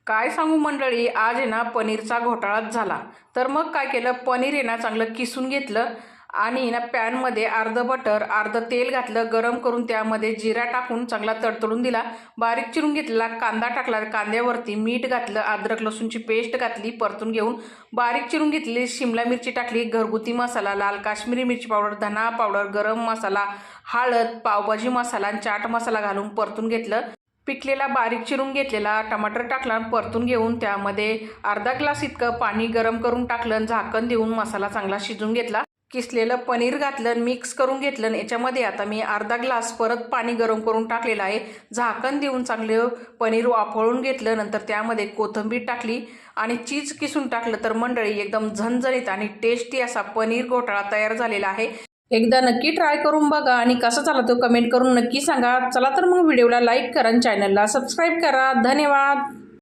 काय सांगू मंडळी, आज आहे ना पनीरचा घोटाळाच झाला। तर मग काय केलं, पनीर आहे ना चांगलं किसून घेतलं आणि ना पॅनमध्ये अर्ध बटर अर्ध तेल घातलं, गरम करून त्यामध्ये जिरा टाकून चांगला तडतडून दिला। बारीक चिरून घेतलेला कांदा टाकला, कांद्यावरती मीठ घातलं, अद्रक लसूणची पेस्ट घातली, परतून घेऊन बारीक चिरून घेतलेली शिमला मिरची टाकली, घरगुती मसाला, लाल काश्मीरी मिरची पावडर, धना पावडर, गरम मसाला, हळद, पावभाजी मसाला आणि चाट मसाला घालून परतून घेतलं। पिकलेला बारीक चिरून घेतलेला टमाटर टाकला, परतून घेऊन त्यामध्ये अर्धा ग्लास इतकं पाणी गरम करून टाकलं, झाकण देऊन मसाला चांगला शिजून घेतला। किसलेलं पनीर घातलं, मिक्स करून घेतलं। याच्यामध्ये आता मी अर्धा ग्लास परत पाणी गरम करून टाकलेलं आहे। झाकण देऊन चांगले पनीर वाफळून घेतलं, नंतर त्यामध्ये कोथिंबीर टाकली आणि चीज किसून टाकलं। तर मंडळी एकदम झणझणीत आणि टेस्टी असा पनीर घोटाळा तयार झालेला आहे। एकदा नक्की ट्राय करून बघा आणि कसा झाला तो कमेंट करून नक्की सांगा। चला तर मग व्हिडिओला लाईक करा आणि चॅनलला सबस्क्राईब करा। धन्यवाद।